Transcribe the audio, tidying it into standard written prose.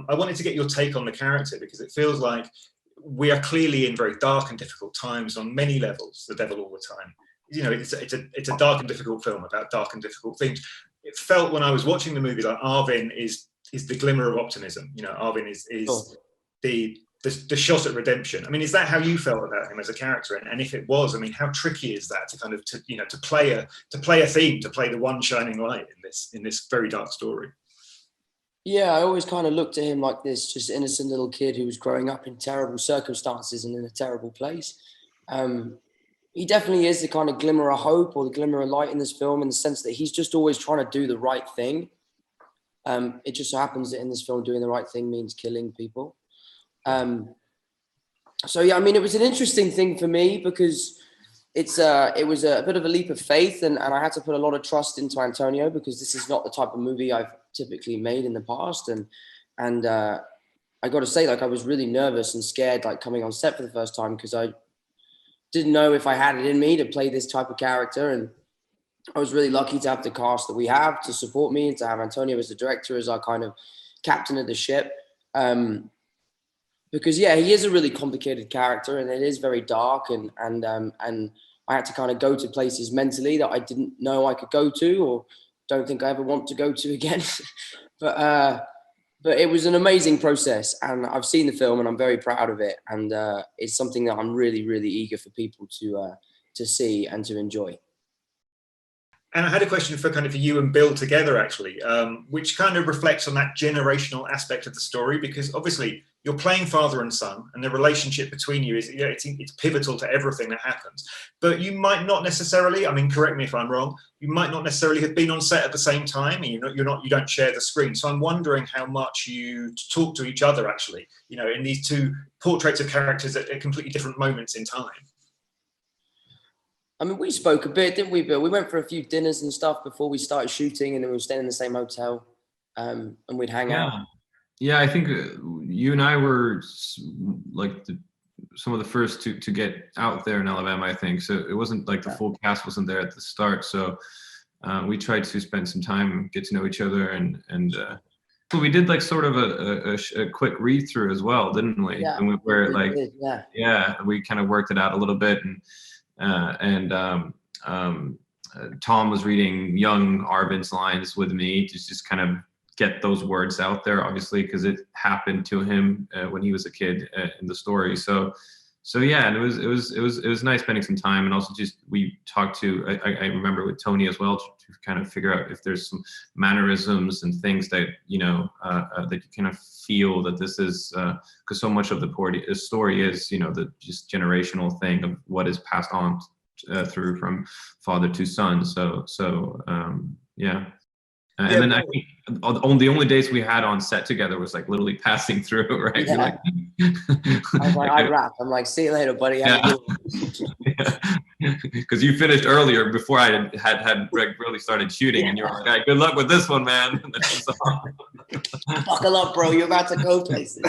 I wanted to get your take on the character, because it feels like we are clearly in very dark and difficult times on many levels. The Devil All the Time. You know, it's a dark and difficult film about dark and difficult themes. It felt when I was watching the movie like Arvin is the glimmer of optimism. You know, Arvin is the shot at redemption. I mean, is that how you felt about him as a character? And if it was, I mean, how tricky is that to kind of to play a theme, to play the one shining light in this very dark story? Yeah, I always kind of looked at him like this just innocent little kid who was growing up in terrible circumstances and in a terrible place. He definitely is the kind of glimmer of hope or the glimmer of light in this film, in the sense that he's just always trying to do the right thing. It just so happens that in this film, doing the right thing means killing people. So yeah, I mean, it was an interesting thing for me because it was a bit of a leap of faith, and I had to put a lot of trust into Antonio, because this is not the type of movie I've typically made in the past. And I got to say, like, I was really nervous and scared, like, coming on set for the first time, because I didn't know if I had it in me to play this type of character. And I was really lucky to have the cast that we have to support me, and to have Antonio as the director, as our kind of captain of the ship. Because yeah, he is a really complicated character, and it is very dark, and I had to kind of go to places mentally that I didn't know I could go to, or don't think I ever want to go to again. But it was an amazing process, and I've seen the film and I'm very proud of it. And it's something that I'm really, really eager for people to see and to enjoy. And I had a question for kind of you and Bill together, actually, which kind of reflects on that generational aspect of the story, because obviously you're playing father and son, and the relationship between you is, you know, it's pivotal to everything that happens. But you might not necessarily, I mean, correct me if I'm wrong, you might not necessarily have been on set at the same time, and you don't share the screen. So I'm wondering how much you talk to each other, actually, you know, in these two portraits of characters at completely different moments in time. I mean, we spoke a bit, didn't we, Bill? We went for a few dinners and stuff before we started shooting, and then we were staying in the same hotel, and we'd hang out. Yeah, I think you and I were like some of the first to get out there in Alabama, I think. So it wasn't like the full cast wasn't there at the start. So we tried to spend some time, get to know each other, and so we did like sort of a quick read through as well, didn't we? Yeah, and we were like, yeah, we kind of worked it out a little bit, and Tom was reading young Arvin's lines with me to just kind of get those words out there, obviously, because it happened to him when he was a kid in the story. So yeah, and it was nice spending some time, and also just we talked to I remember with Tony as well to kind of figure out if there's some mannerisms and things that that you kind of feel that this is because so much of the story is the just generational thing of what is passed on through from father to son. So yeah. And then I think the only days we had on set together was like literally passing through, right? Yeah. Like, I was like, I wrap. I'm like, see you later, buddy. Yeah. Because you finished earlier before I had really started shooting, and you were like, "Hey, good luck with this one, man." Buckle up, bro. You're about to go places.